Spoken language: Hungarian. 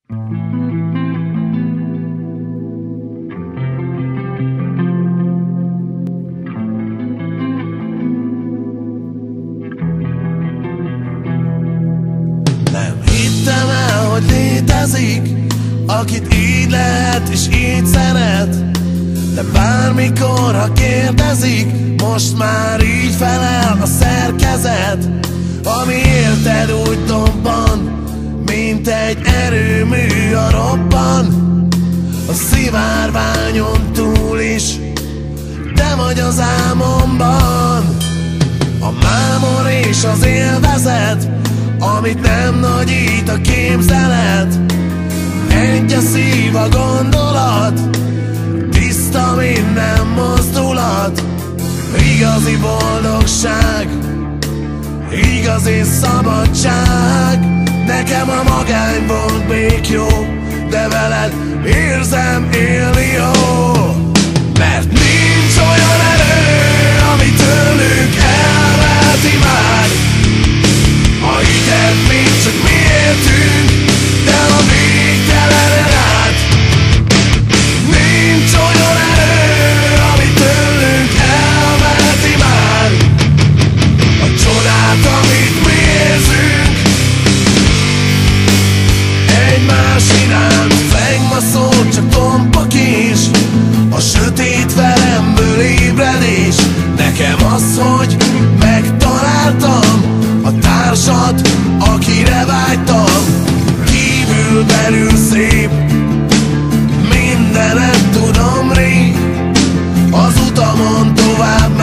Nem hittem el, hogy létezik, akit így lehet és így szeret. De bármikor, ha kérdezik, most már így felel a szerkezet. Ami érted úgy dobban, mint egy erőmű a robban. A szivárványon túl is, te vagy az álmomban. A mámor és az élvezet, amit nem nagyít a képzelet. Egy a szív, a gondolat, tiszta minden mozdulat. Igazi boldogság, igazi szabadság. Nekem a magány volt még jó, de veled érzem élni jó. Mert nincs olyan erő, ami tőlünk elveheti már a hitet, mint csak mi értünk, de a végtelenen át. Nincs olyan erő, ami tőlünk elveheti már a csodát, amit mi érzünk egymás iránt. Fegyma csak tompa kés, a sötét velemből ébredés. Nekem az, hogy megtaláltam a társat, akire vágytam. Kívül belül szép, mindenet tudom rég, az utamon tovább